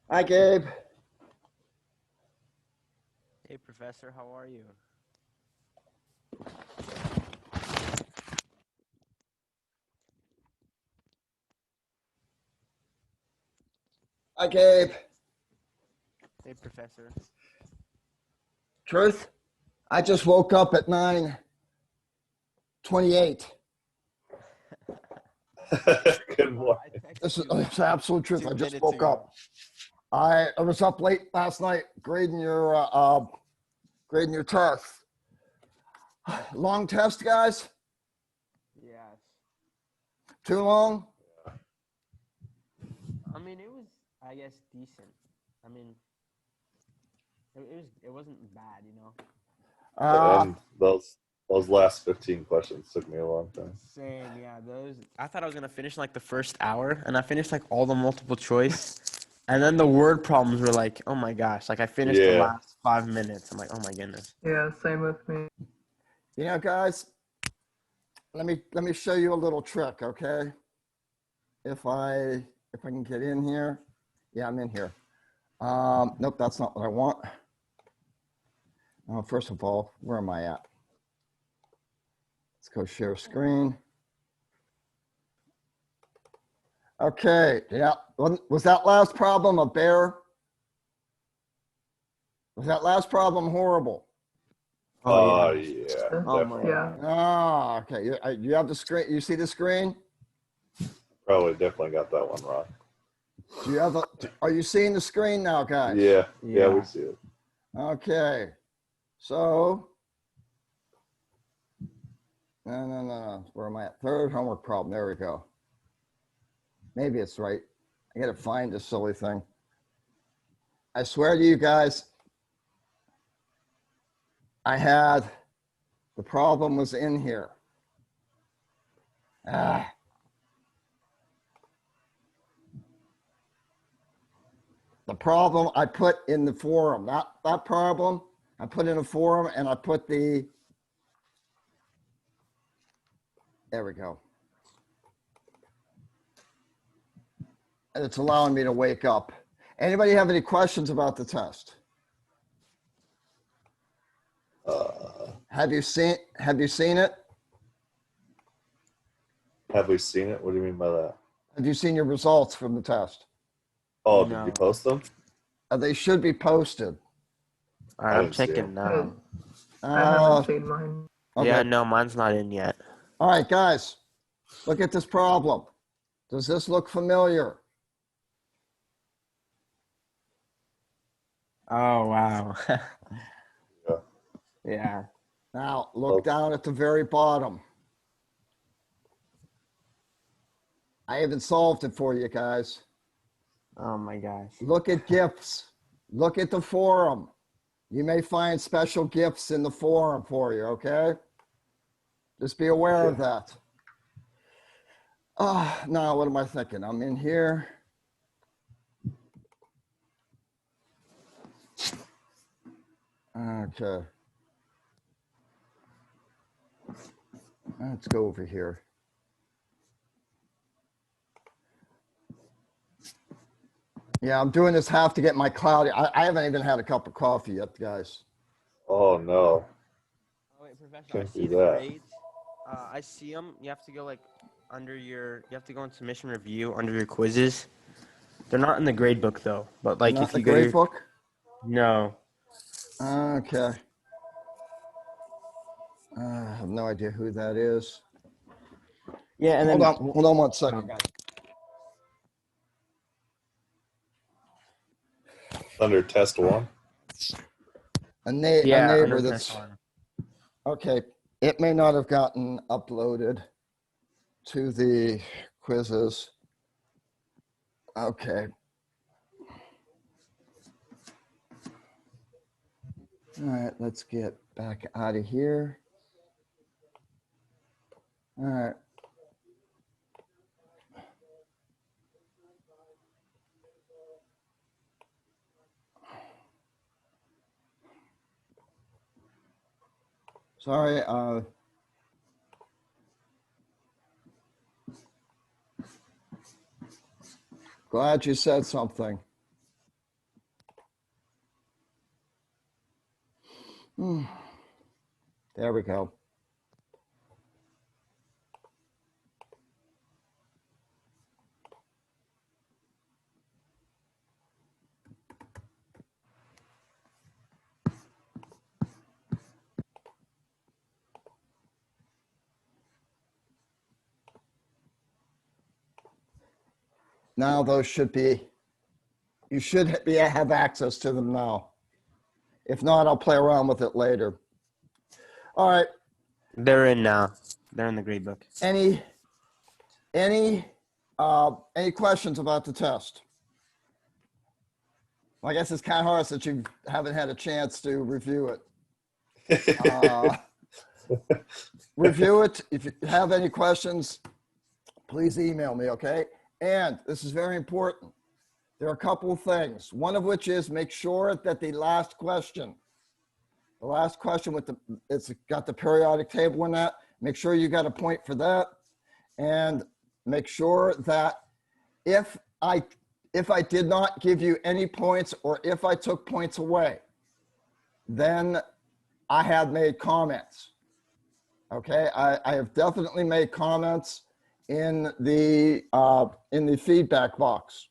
Hi, Gabe. Hey, Professor, how are you? Hi, Gabe. Hey, Professor. Truth, I just woke up at 9:28. Good morning. I This texted is you it's absolute truth. I just 2 minutes woke ago. up. I was up late last night grading your test. Long test, guys? Yes. Too long? I mean, it was, I guess, decent. I mean, it wasn't bad, you know. Uh, And those last 15 questions took me a long time. Same, yeah. Those I thought I was gonna finish in, like the first hour, and I finished like all the multiple choice, and then the word problems were like, oh my gosh, like I finished the Yeah. last 5 minutes. I'm like, oh my goodness. Yeah, same with me. guys, let me show you a little trick, okay? If I can get in here. Yeah, I'm in here. Nope, that's not what I want. First of all, where am I at? Let's go share screen. Okay, yeah. Was that last problem a bear? Was that last problem horrible? Oh yeah. Yeah, Oh my definitely. Yeah. god. Oh, okay. You have the screen. You see the screen? Probably definitely got that one wrong. Do you have are you seeing the screen now, guys? Yeah, we Yeah. see it. Okay. So, no. Where am I at? Third homework problem. There we go. Maybe it's right. I got to find this silly thing. I swear to you guys, the problem was in here. Ah. The problem I put in the forum, not that problem. I put in a forum and I put there we go. And it's allowing me to wake up. Anybody have any questions about the test? Have you seen it? Have we seen it? What do you mean by that? Have you seen your results from the test? Oh, did you No. post them? They should be posted. All right, I I'm didn't see checking them. now. I haven't seen mine. Yeah, Okay. no, mine's not in yet. All right, guys, look at this problem. Does this look familiar? Oh wow. Yeah. Yeah. Now, look Oh, down at the very bottom. I haven't solved it for you guys. Oh my gosh. Look at gifts. Look at the forum. You may find special gifts in the forum for you, okay? Just be aware of that. Now what am I thinking? I'm in here. Okay. Let's go over here. Yeah, I'm doing this half to get my cloudy. I haven't even had a cup of coffee yet, guys. oh no. Oh wait, Professor, I Can't see do the that. grades. I see them. You have to go like you have to go in submission review under your quizzes. They're not in the grade book though, but They're like not in if the you go to grade your, book? no. Okay. I have no idea who that is. Yeah, and Hold on one second, guys. Under test one? A yeah, neighbor under test that's one. okay. It may not have gotten uploaded to the quizzes. Okay. All right, let's get back out of here. All right. Sorry. Glad you said something. There we go. Now those should be, you should have access to them now. If not, I'll play around with it later. All right. They're in now. They're in the grade book. Any questions about the test? Well, I guess it's kind of hard since you haven't had a chance to review it. Review it. If you have any questions, please email me, okay? And this is very important. There are a couple of things. One of which is make sure that the last question with it's got the periodic table in that. Make sure you got a point for that. And make sure that if I did not give you any points or if I took points away, then I have made comments. Okay, I have definitely made comments in the feedback box.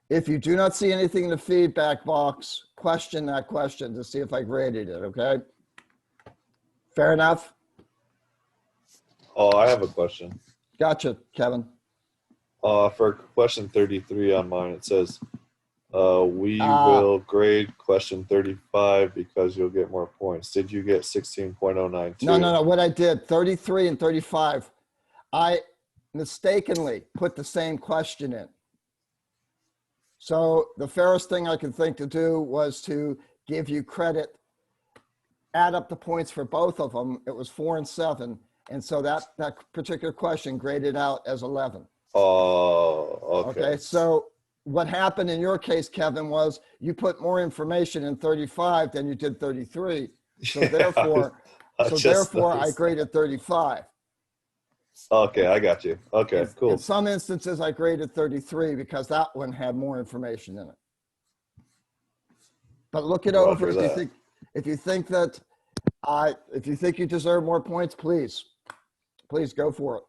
If you do not see anything in the feedback box, question that question to see if I graded it, okay? Fair enough? Oh, I have a question. Gotcha, Kevin. For question 33 on mine, it says, we will grade question 35 because you'll get more points. Did you get 16.092? No. What I did, 33 and 35, I mistakenly put the same question in. So the fairest thing I could think to do was to give you credit, add up the points for both of them. It was 4 and 7. And so that particular question graded out as 11. Oh, okay. Okay, so what happened in your case, Kevin, was you put more information in 35 than you did 33. So Yeah, therefore, I noticed graded 35. Okay, I got you. Okay, cool. In some instances, I graded 33 because that one had more information in it. But look it over if you think you deserve more points, please go for it.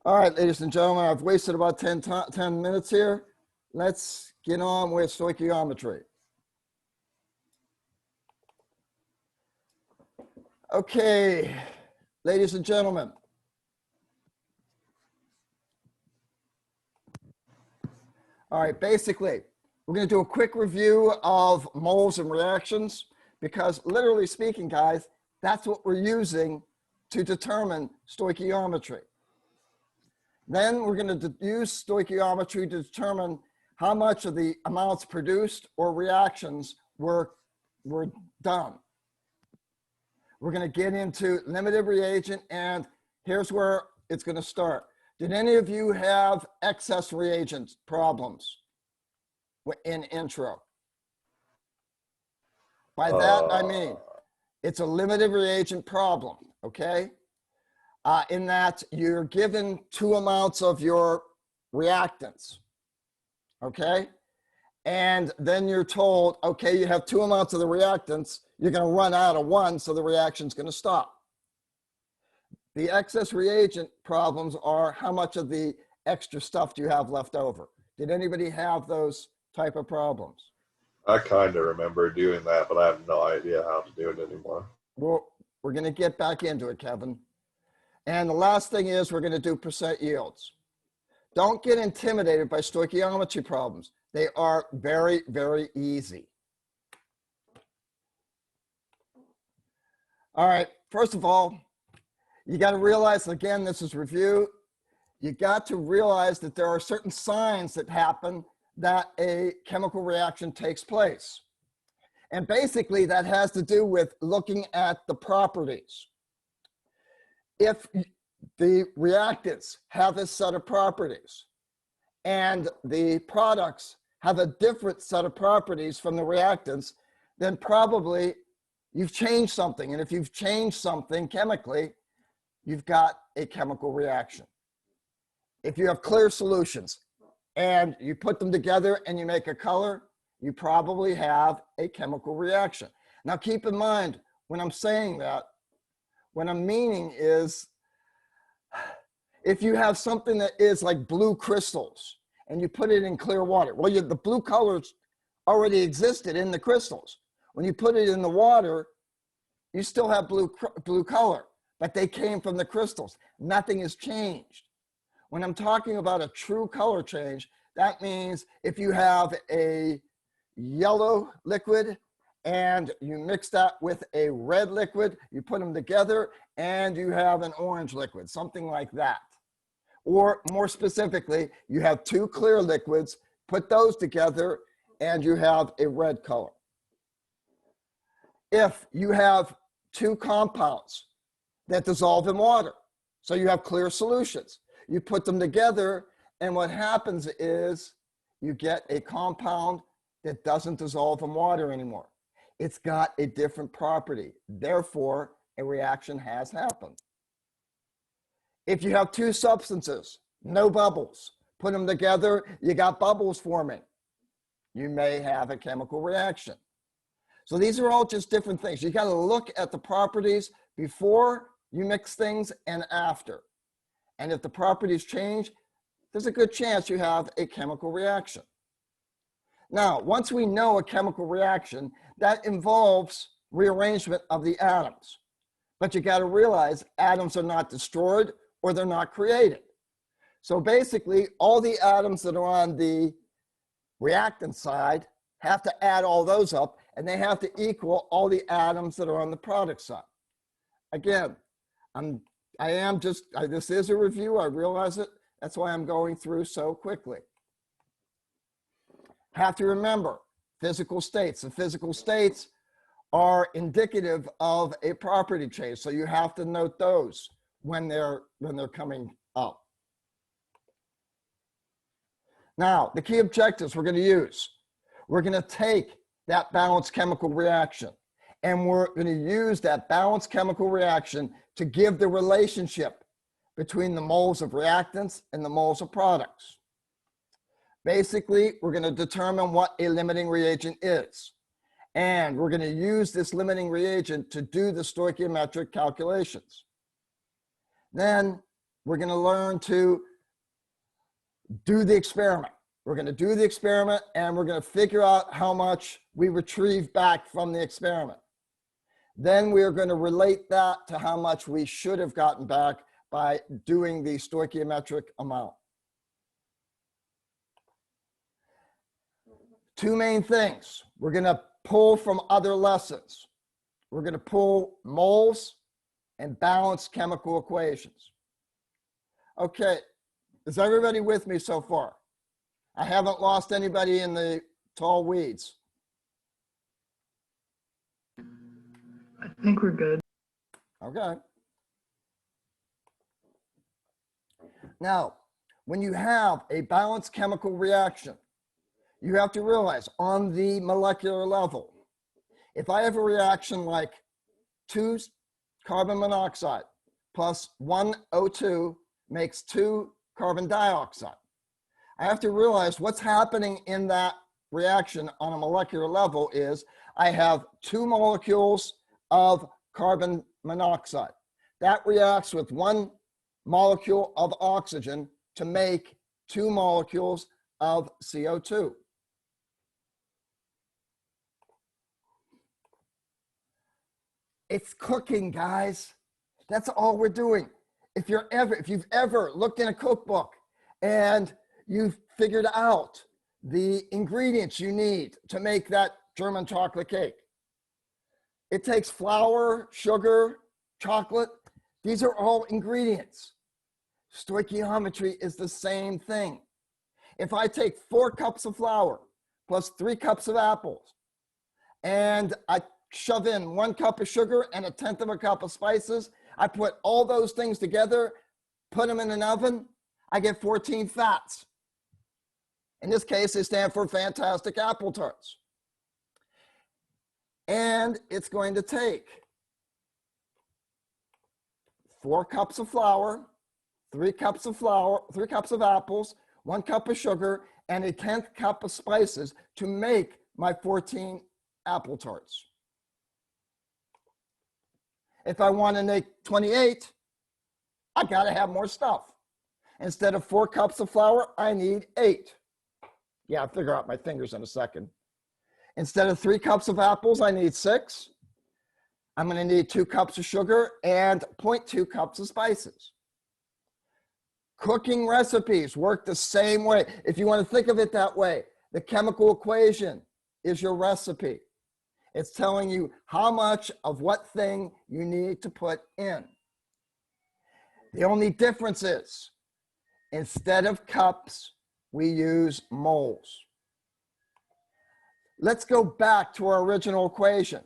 All right, ladies and gentlemen, I've wasted about 10 minutes here. Let's get on with stoichiometry. Okay, ladies and gentlemen. All right, basically, we're going to do a quick review of moles and reactions because literally speaking, guys, that's what we're using to determine stoichiometry. Then we're going to use stoichiometry to determine how much of the amounts produced or reactions were done. We're going to get into limited reagent, and here's where it's going to start. Did any of you have excess reagent problems in intro? By that, I mean, it's a limited reagent problem, okay? In that you're given 2 amounts of your reactants, okay? And then you're told, okay, you have 2 amounts of the reactants, you're gonna run out of 1, so the reaction's gonna stop. The excess reagent problems are how much of the extra stuff do you have left over? Did anybody have those type of problems? I kind of remember doing that, but I have no idea how to do it anymore. Well, we're gonna get back into it, Kevin. And the last thing is we're going to do percent yields. Don't get intimidated by stoichiometry problems. They are very, very easy. All right, first of all, you got to realize, again, this is review. You got to realize that there are certain signs that happen that a chemical reaction takes place. And basically that has to do with looking at the properties. If the reactants have a set of properties and the products have a different set of properties from the reactants, then probably you've changed something. And if you've changed something chemically, you've got a chemical reaction. If you have clear solutions and you put them together and you make a color, you probably have a chemical reaction. Now keep in mind, when I'm saying that, what I'm meaning is, if you have something that is like blue crystals and you put it in clear water, well, the blue colors already existed in the crystals. When you put it in the water, you still have blue color, but they came from the crystals. Nothing has changed. When I'm talking about a true color change, that means if you have a yellow liquid and you mix that with a red liquid, you put them together and you have an orange liquid, something like that. Or more specifically, you have two clear liquids, put those together and you have a red color. If you have two compounds that dissolve in water, so you have clear solutions, you put them together and what happens is you get a compound that doesn't dissolve in water anymore. It's got a different property. Therefore, a reaction has happened. If you have two substances, no bubbles, put them together, you got bubbles forming. You may have a chemical reaction. So these are all just different things. You got to look at the properties before you mix things and after. And if the properties change, there's a good chance you have a chemical reaction. Now, once we know a chemical reaction, that involves rearrangement of the atoms. But you got to realize atoms are not destroyed or they're not created. So basically, all the atoms that are on the reactant side have to add all those up, and they have to equal all the atoms that are on the product side. Again, this is a review, I realize it. That's why I'm going through so quickly. Have to remember physical states. The physical states are indicative of a property change, so you have to note those when they're coming up. Now, the key objectives we're going to use. We're going to take that balanced chemical reaction, and we're going to use that balanced chemical reaction to give the relationship between the moles of reactants and the moles of products. Basically, we're going to determine what a limiting reagent is. And we're going to use this limiting reagent to do the stoichiometric calculations. Then we're going to learn to do the experiment. We're going to do the experiment and we're going to figure out how much we retrieve back from the experiment. Then we're going to relate that to how much we should have gotten back by doing the stoichiometric amount. Two main things. We're going to pull from other lessons. We're going to pull moles and balanced chemical equations. Okay, is everybody with me so far? I haven't lost anybody in the tall weeds. I think we're good. Okay. Now, when you have a balanced chemical reaction, you have to realize on the molecular level, if I have a reaction like 2 carbon monoxide plus 1 O2 makes 2 carbon dioxide, I have to realize what's happening in that reaction on a molecular level is I have 2 molecules of carbon monoxide. That reacts with 1 molecule of oxygen to make 2 molecules of CO2. It's cooking, guys. That's all we're doing. If you've ever looked in a cookbook and you've figured out the ingredients you need to make that German chocolate cake, it takes flour, sugar, chocolate. These are all ingredients. Stoichiometry is the same thing. If I take 4 cups of flour plus 3 cups of apples, and I shove in 1 cup of sugar and 1/10 of a cup of spices, I put all those things together, put them in an oven, I get 14 fats. In this case, they stand for fantastic apple tarts. And it's going to take 4 cups of flour, 3 cups of apples, 1 cup of sugar, and 1/10 cup of spices to make my 14 apple tarts. If I want to make 28, I got to have more stuff. Instead of 4 cups of flour, I need 8. Yeah, I'll figure out my fingers in a second. Instead of 3 cups of apples, I need 6. I'm going to need 2 cups of sugar and 0.2 cups of spices. Cooking recipes work the same way. If you want to think of it that way, the chemical equation is your recipe. It's telling you how much of what thing you need to put in. The only difference is, instead of cups, we use moles. Let's go back to our original equation.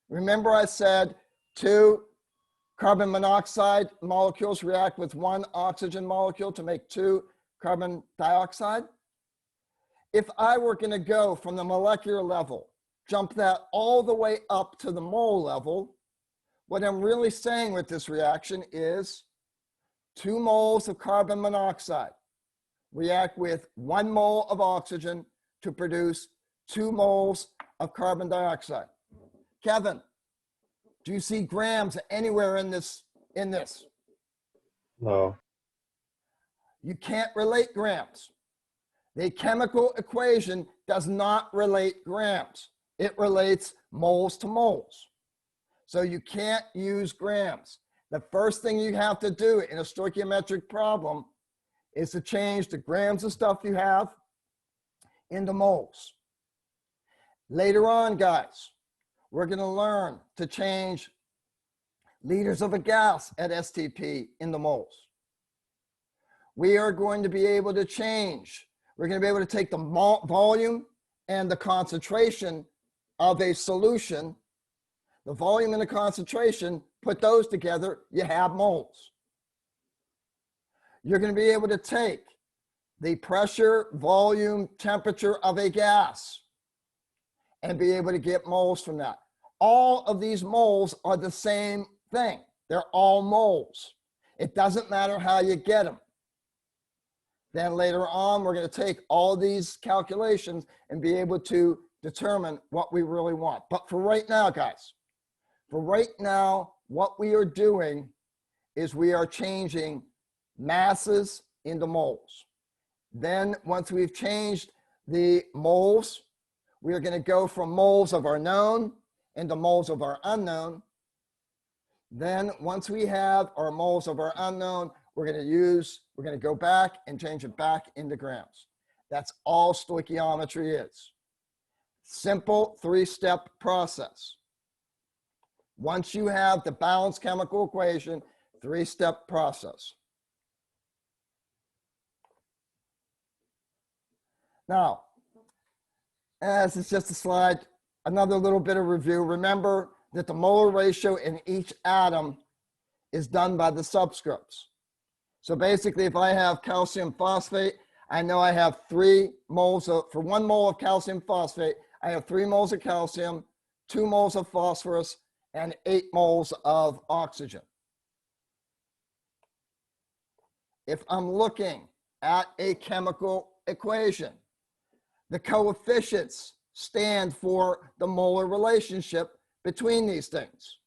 Remember I said 2 carbon monoxide molecules react with 1 oxygen molecule to make 2 carbon dioxide? If I were going to go from the molecular level, jump that all the way up to the mole level, what I'm really saying with this reaction is 2 moles of carbon monoxide react with 1 mole of oxygen to produce 2 moles of carbon dioxide. Kevin, do you see grams anywhere in this? No. You can't relate grams. The chemical equation does not relate grams. It relates moles to moles. So you can't use grams. The first thing you have to do in a stoichiometric problem is to change the grams of stuff you have into moles. Later on, guys, we're going to learn to change liters of a gas at STP into moles. We are going to be able to change. We're going to be able to take the volume and the concentration of a solution, the volume and the concentration, put those together, you have moles. You're going to be able to take the pressure, volume, temperature of a gas and be able to get moles from that. All of these moles are the same thing. They're all moles. It doesn't matter how you get them. Then later on, we're going to take all these calculations and be able to determine what we really want. But for right now, guys, for right now, what we are doing is we are changing masses into moles. Then once we've changed the moles, we are going to go from moles of our known into moles of our unknown. Then once we have our moles of our unknown, we're going to go back and change it back into grams. That's all stoichiometry is. Simple 3-step process. Once you have the balanced chemical equation, 3-step process. Now, as it's just a slide, another little bit of review. Remember that the molar ratio in each atom is done by the subscripts. So basically, if I have calcium phosphate, I know I have 3 moles of, for 1 mole of calcium phosphate, I have 3 moles of calcium, 2 moles of phosphorus, and 8 moles of oxygen. If I'm looking at a chemical equation, the coefficients stand for the molar relationship between these things.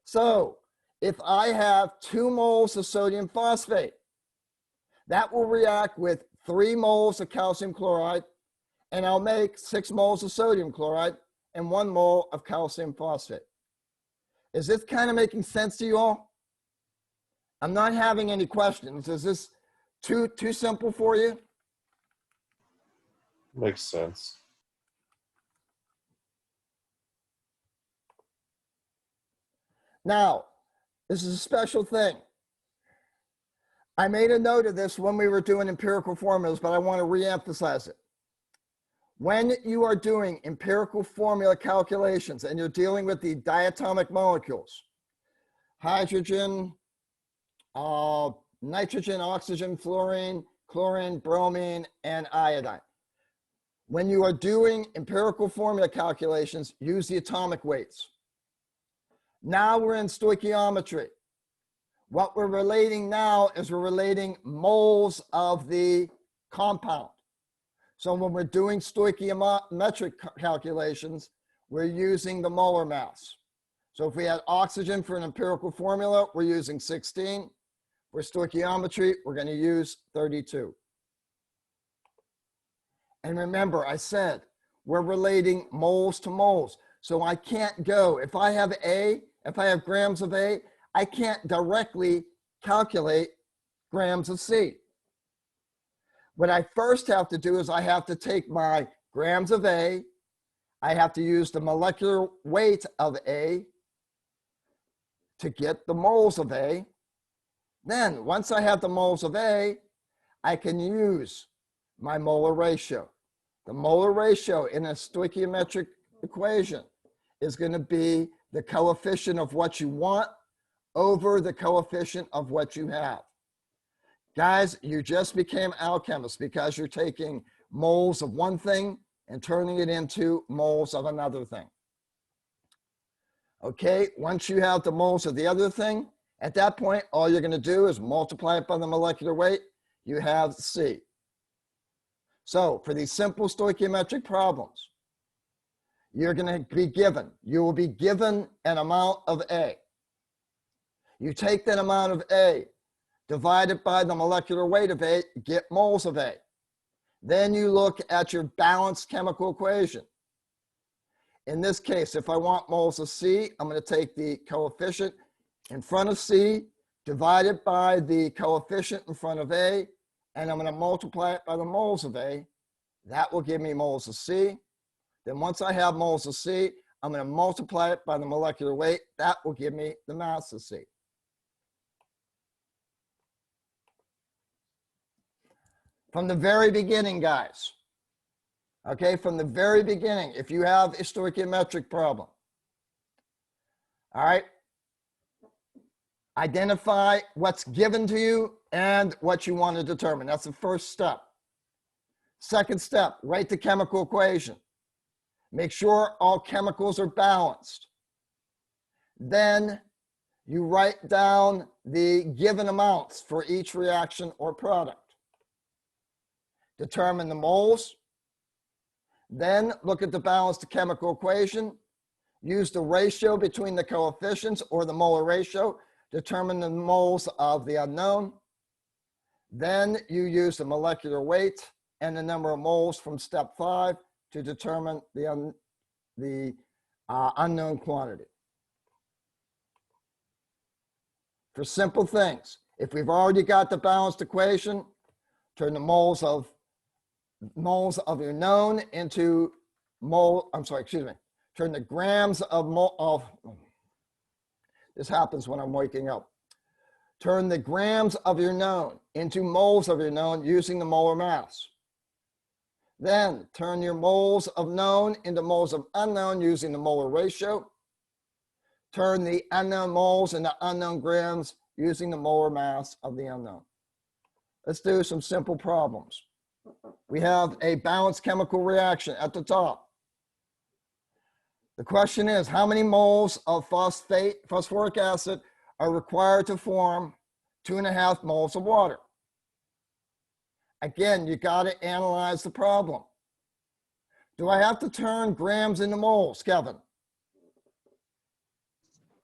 So if I have 2 moles of sodium phosphate, that will react with 3 moles of calcium chloride, and I'll make 6 moles of sodium chloride and 1 mole of calcium phosphate. Is this kind of making sense to you all? I'm not having any questions. Is this too simple for you? Makes sense. Now, this is a special thing. I made a note of this when we were doing empirical formulas, but I want to re-emphasize it. When you are doing empirical formula calculations and you're dealing with the diatomic molecules, hydrogen, nitrogen, oxygen, fluorine, chlorine, bromine, and iodine. When you are doing empirical formula calculations, use the atomic weights. Now we're in stoichiometry. What we're relating now is we're relating moles of the compound. So when we're doing stoichiometric calculations, we're using the molar mass. So if we had oxygen for an empirical formula, we're using 16. For stoichiometry, we're going to use 32. And remember, I said we're relating moles to moles. So I can't go, if I have grams of A, I can't directly calculate grams of C. What I first have to do is I have to take my grams of A, I have to use the molecular weight of A to get the moles of A. Then once I have the moles of A, I can use my molar ratio. The molar ratio in a stoichiometric equation is going to be the coefficient of what you want over the coefficient of what you have. Guys, you just became alchemists because you're taking moles of one thing and turning it into moles of another thing. Okay, once you have the moles of the other thing, at that point, all you're going to do is multiply it by the molecular weight. You have C. So for these simple stoichiometric problems, you will be given an amount of A. You take that amount of A, divide it by the molecular weight of A, get moles of A. Then you look at your balanced chemical equation. In this case, if I want moles of C, I'm going to take the coefficient in front of C, divide it by the coefficient in front of A, and I'm going to multiply it by the moles of A. That will give me moles of C. Then once I have moles of C, I'm going to multiply it by the molecular weight. That will give me the mass of C. From the very beginning, guys, okay, from the very beginning, if you have a stoichiometric problem, all right, identify what's given to you and what you want to determine. That's the first step. Second step, write the chemical equation. Make sure all chemicals are balanced. Then you write down the given amounts for each reaction or product. Determine the moles. Then look at the balanced chemical equation. Use the ratio between the coefficients or the molar ratio. Determine the moles of the unknown. Then you use the molecular weight and the number of moles from step 5 to determine the unknown quantity. For simple things, if we've already got the balanced equation, turn the moles of your known into turn the grams of this happens when I'm waking up. Turn the grams of your known into moles of your known using the molar mass. Then turn your moles of known into moles of unknown using the molar ratio. Turn the unknown moles into unknown grams using the molar mass of the unknown. Let's do some simple problems. We have a balanced chemical reaction at the top. The question is, how many moles of phosphoric acid are required to form 2.5 moles of water? Again, you got to analyze the problem. Do I have to turn grams into moles, Kevin?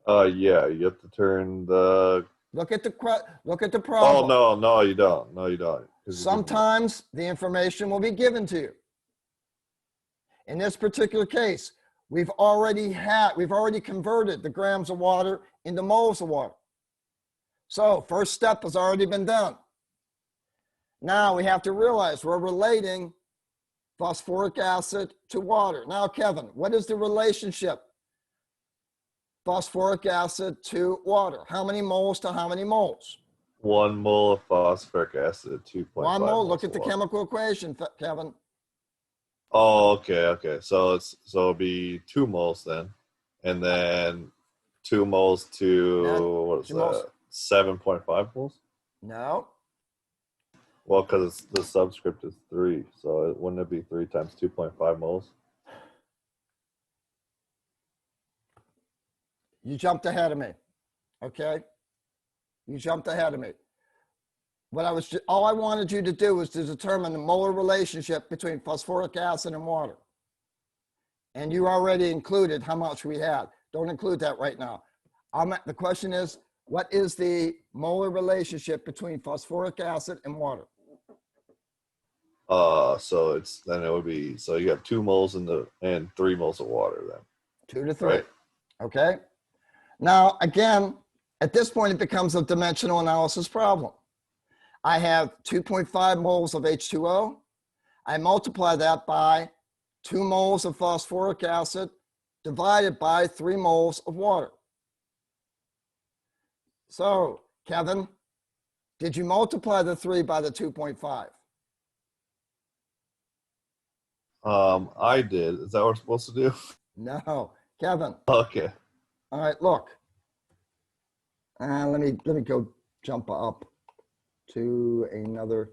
Yeah, you have to turn the. Look at the Oh problem. no, you don't. No, you don't. Sometimes the information will be given to you. In this particular case, we've already converted the grams of water into moles of water. So first step has already been done. Now we have to realize we're relating phosphoric acid to water. Now, Kevin, what is the relationship phosphoric acid to water? How many moles to how many moles? 1 mole of phosphoric acid, 2.5 1 mole. Look at the water. chemical equation, Kevin. Oh, okay. So it'll be 2 moles then, and then 2 moles to what is that? 7.5 moles. No. Well, because the subscript is 3, so wouldn't it be 3 times 2.5 moles? You jumped ahead of me. Okay? You jumped ahead of me. all I wanted you to do was to determine the molar relationship between phosphoric acid and water. And you already included how much we had. Don't include that right now. The question is, what is the molar relationship between phosphoric acid and water? So it would be, so you have 2 moles and 3 moles of water then. 2 to 3. Right. Okay. Now, again, at this point, it becomes a dimensional analysis problem. I have 2.5 moles of H2O. I multiply that by 2 moles of phosphoric acid divided by 3 moles of water. So, Kevin, did you multiply the 3 by the 2.5? I did. Is that what we're supposed to do? No, Kevin. Okay. All right, look. Let me go jump up to another.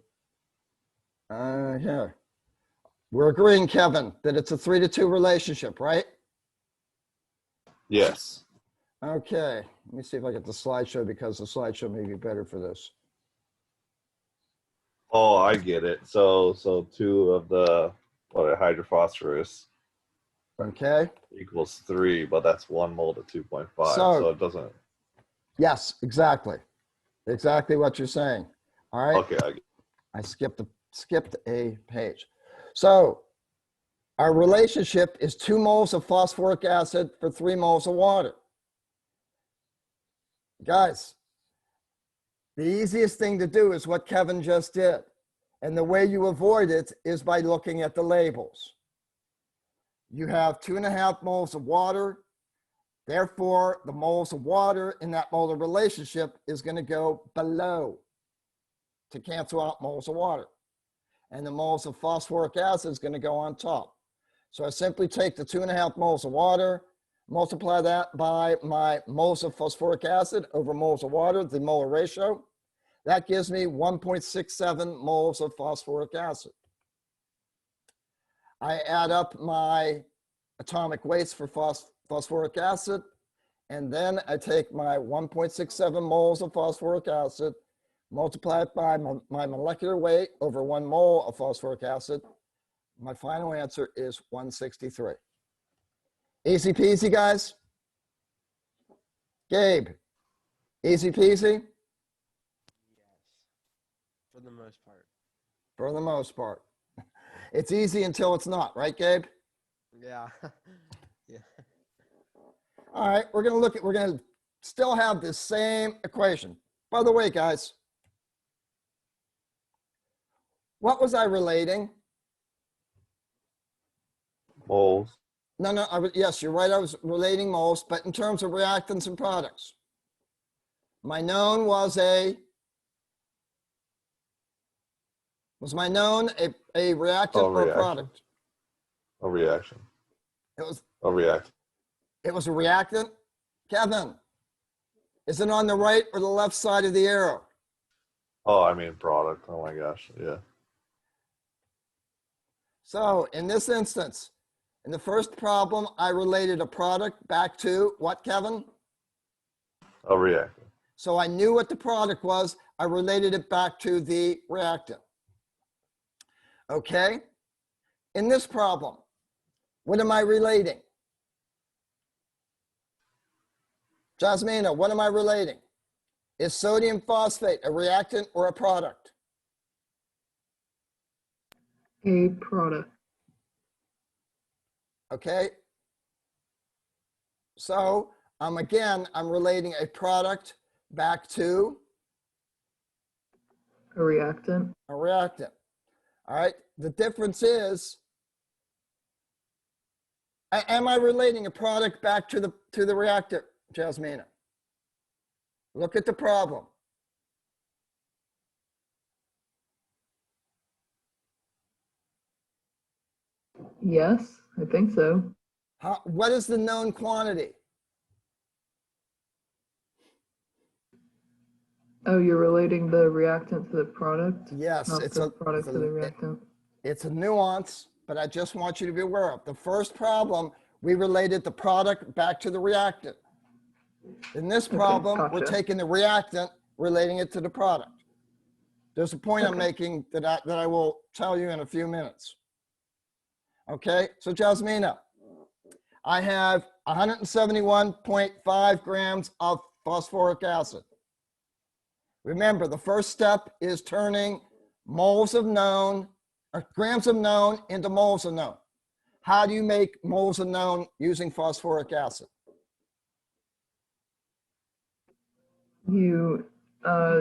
Here. We're agreeing, Kevin, that it's a 3 to 2 relationship, right? Yes. Okay. Let me see if I get the slideshow, because the slideshow may be better for this. Oh, I get it. So 2 of the hydrophosphorus Okay. equals 3, but that's 1 mole to 2.5. So it doesn't. Yes, exactly. Exactly what you're saying. All right. Okay. I skipped a page. So our relationship is 2 moles of phosphoric acid for 3 moles of water. Guys, the easiest thing to do is what Kevin just did. And the way you avoid it is by looking at the labels. You have 2.5 moles of water. Therefore, the moles of water in that molar relationship is going to go below to cancel out moles of water. And the moles of phosphoric acid is going to go on top. So I simply take the 2.5 moles of water, multiply that by my moles of phosphoric acid over moles of water, the molar ratio. That gives me 1.67 moles of phosphoric acid. I add up my atomic weights for phosphoric acid, and then I take my 1.67 moles of phosphoric acid, multiply it by my molecular weight over 1 mole of phosphoric acid. My final answer is 163. Easy peasy, guys? Gabe, easy peasy? Yes. For the most part. For the most part. It's easy until it's not, right, Gabe? Yeah. Yeah. All right, we're going to still have the same equation. By the way, guys, what was I relating? Moles. No, yes, you're right. I was relating moles, but in terms of reactants and products, my known was my known a reactant or a product? A reaction. It was A react. It was a reactant. Kevin, is it on the right or the left side of the arrow? Oh, I mean product. Oh my gosh. Yeah. So in this instance, in the first problem, I related a product back to what, Kevin? A reactant. So I knew what the product was. I related it back to the reactant. Okay. In this problem, what am I relating? Jasmina, what am I relating? Is sodium phosphate a reactant or a product? A product. Okay. So I'm relating a product back to A reactant. a reactant. All right. The difference is, am I relating a product back to the reactant, Jasmina? Look at the problem. Yes, I think so. What is the known quantity? Oh, you're relating the reactant to the product? Yes, Not the product to the reactant. It's a nuance, but I just want you to be aware of. The first problem, we related the product back to the reactant. In this problem, we're gotcha. taking the reactant, relating it to the product. There's a point I'm Okay. making that I will tell you in a few minutes. Okay, so Jasmina, I have 171.5 grams of phosphoric acid. Remember, the first step is turning moles of known, or grams of known into moles of known. How do you make moles of known using phosphoric acid? You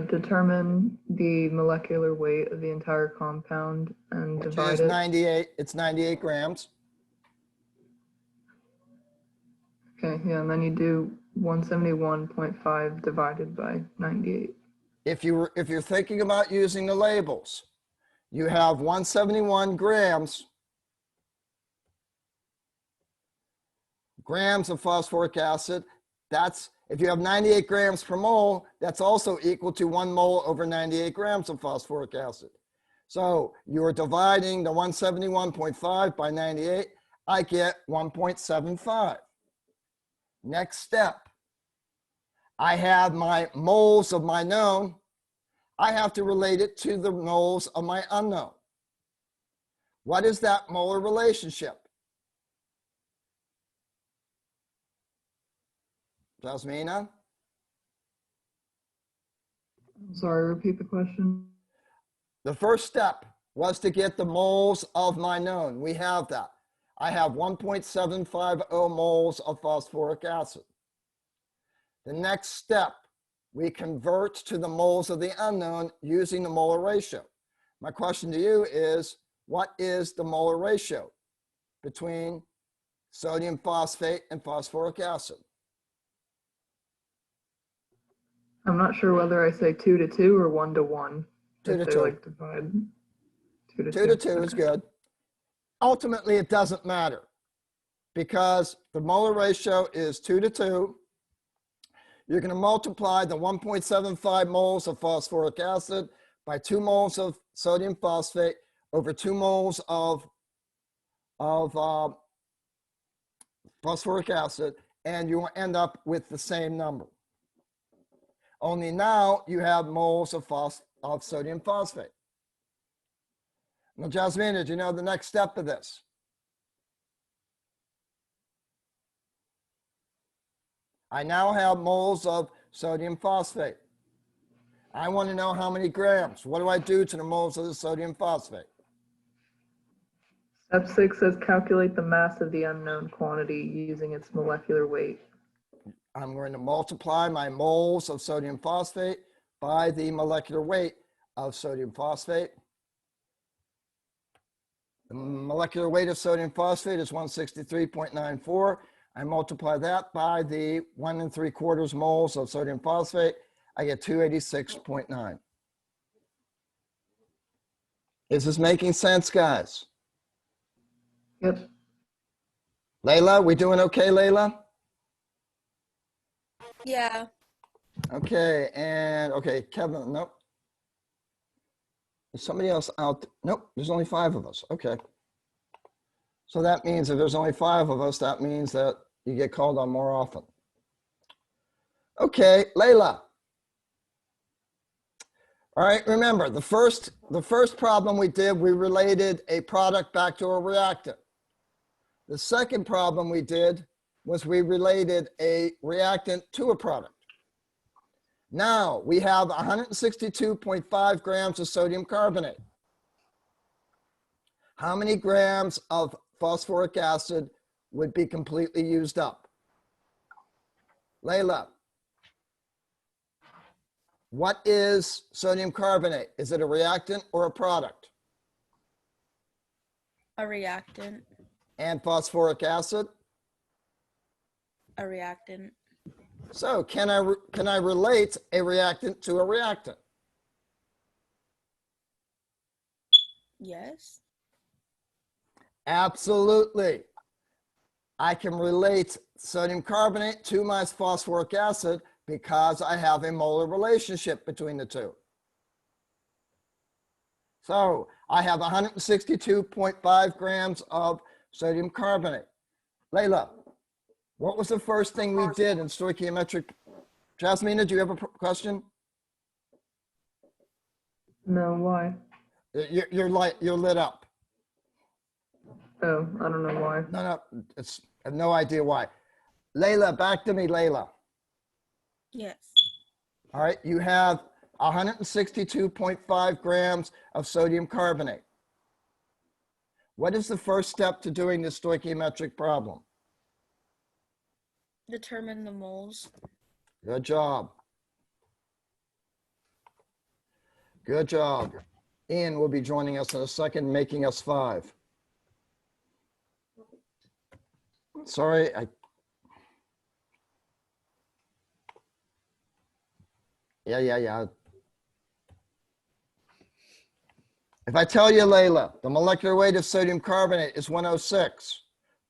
determine the molecular weight of the entire compound and Which divide is it. 98, it's 98 grams. Okay, yeah, and then you do 171.5 divided by 98. If you're thinking about using the labels, you have 171 grams of phosphoric acid. That's, if you have 98 grams per mole, that's also equal to 1 mole over 98 grams of phosphoric acid. So you're dividing the 171.5 by 98, I get 1.75. Next step, I have my moles of my known. I have to relate it to the moles of my unknown. What is that molar relationship? Jasmina? Sorry, repeat the question. The first step was to get the moles of my known. We have that. I have 1.750 moles of phosphoric acid. The next step, we convert to the moles of the unknown using the molar ratio. My question to you is, what is the molar ratio between sodium phosphate and phosphoric acid? I'm not sure whether I say 2 to 2 or 1 to 1. 2 to If they 2. like divide 2 to 2. 2 to 2 is Okay. good. Ultimately, it doesn't matter because the molar ratio is 2 to 2. You're going to multiply the 1.75 moles of phosphoric acid by 2 moles of sodium phosphate over 2 moles of phosphoric acid, and you will end up with the same number. Only now you have moles of sodium phosphate. Now, Jasmine, did you know the next step of this? I now have moles of sodium phosphate. I want to know how many grams. What do I do to the moles of the sodium phosphate? Step 6 says calculate the mass of the unknown quantity using its molecular weight. I'm going to multiply my moles of sodium phosphate by the molecular weight of sodium phosphate. The molecular weight of sodium phosphate is 163.94. I multiply that by the 1 3/4 moles of sodium phosphate. I get 286.9. Is this making sense, guys? Yep. Layla, we doing okay, Layla? Yeah. Okay, and okay, Kevin, nope. Is somebody else out? Nope, there's only 5 of us. Okay. So that means if there's only 5 of us, that means that you get called on more often. Okay, Layla. All right, remember the first problem we did, we related a product back to a reactant. The second problem we did was we related a reactant to a product. Now we have 162.5 grams of sodium carbonate. How many grams of phosphoric acid would be completely used up? Layla, what is sodium carbonate? Is it a reactant or a product? A reactant. And phosphoric acid? A reactant. So can I relate a reactant to a reactant? Yes. Absolutely. I can relate sodium carbonate to my phosphoric acid because I have a molar relationship between the two. So I have 162.5 grams of sodium carbonate. Layla, what was the first thing we did in stoichiometric? Jasmina, do you have a question? No, why? You're lit up. Oh, I don't know why. No, I have no idea why. Layla, back to me, Layla. Yes. All right, you have 162.5 grams of sodium carbonate. What is the first step to doing the stoichiometric problem? Determine the moles. Good job. Good job. Ian will be joining us in a second, making us 5. Sorry, Yeah. If I tell you, Layla, the molecular weight of sodium carbonate is 106,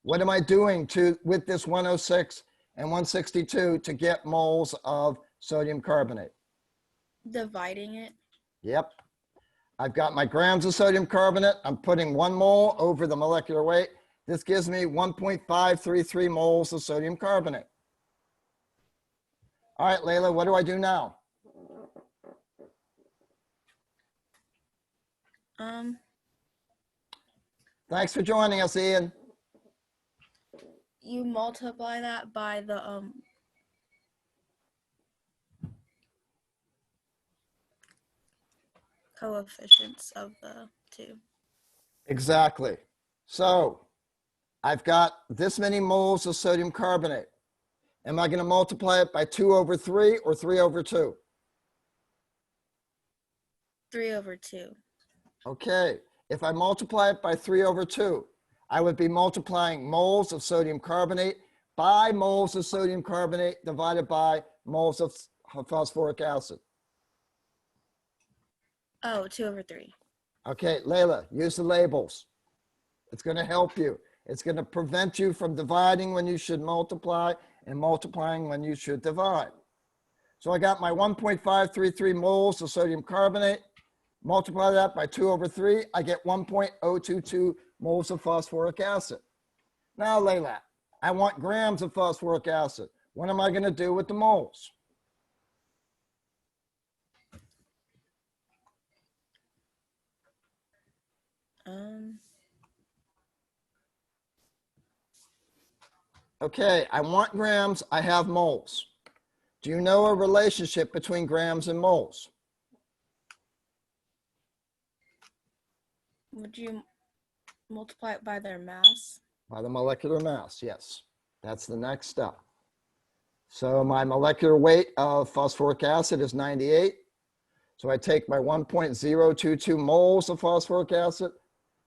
what am I doing with this 106 and 162 to get moles of sodium carbonate? Dividing it. Yep. I've got my grams of sodium carbonate. I'm putting 1 mole over the molecular weight. This gives me 1.533 moles of sodium carbonate. All right, Layla, what do I do now? Thanks for joining us, Ian. You multiply that by the coefficients of the two. Exactly. So I've got this many moles of sodium carbonate. Am I going to multiply it by 2 over 3 or 3 over 2? 3 over 2. Okay. If I multiply it by 3 over 2, I would be multiplying moles of sodium carbonate by moles of sodium carbonate divided by moles of phosphoric acid. Oh, 2 over 3. Okay, Layla, use the labels. It's going to help you. It's going to prevent you from dividing when you should multiply and multiplying when you should divide. So I got my 1.533 moles of sodium carbonate. Multiply that by 2 over 3. I get 1.022 moles of phosphoric acid. Now, Layla, I want grams of phosphoric acid. What am I going to do with the moles? Okay, I want grams, I have moles. Do you know a relationship between grams and moles? Would you multiply it by their mass? By the molecular mass, yes. That's the next step. So my molecular weight of phosphoric acid is 98. So I take my 1.022 moles of phosphoric acid,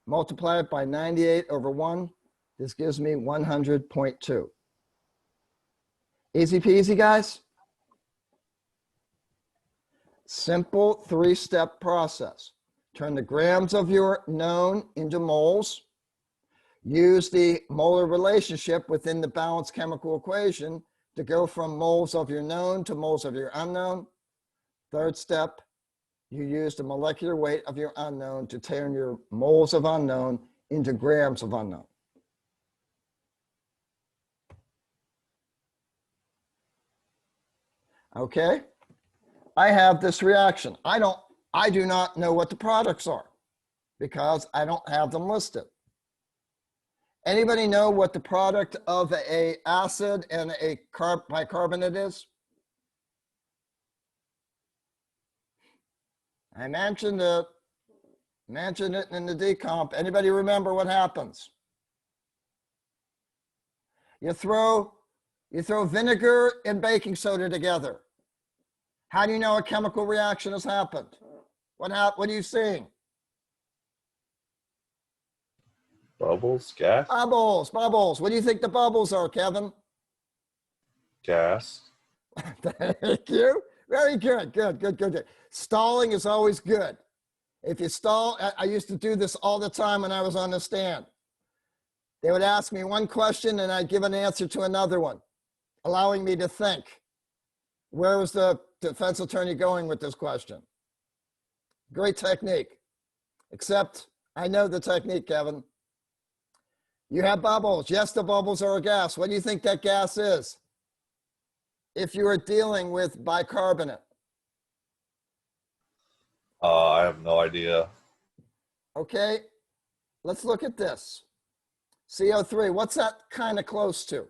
multiply it by 98 over 1. This gives me 100.2. Easy peasy, guys. Simple 3-step process. Turn the grams of your known into moles. Use the molar relationship within the balanced chemical equation to go from moles of your known to moles of your unknown. Third step, you use the molecular weight of your unknown to turn your moles of unknown into grams of unknown. Okay, I have this reaction. I do not know what the products are because I don't have them listed. Anybody know what the product of a acid and a bicarbonate is? I mentioned it in the decomp. Anybody remember what happens? You throw vinegar and baking soda together. How do you know a chemical reaction has happened? What are you seeing? Bubbles, gas, Bubbles. What do you think the bubbles are, Kevin? gas. Thank you. Very good. Good. Stalling is always good. If you stall, I used to do this all the time when I was on the stand. They would ask me one question and I'd give an answer to another one, allowing me to think. Where was the defense attorney going with this question? Great technique. Except I know the technique, Kevin. You have bubbles. Yes, the bubbles are a gas. What do you think that gas is? If you are dealing with bicarbonate. I have no idea. Okay, let's look at this. CO3, what's that kind of close to?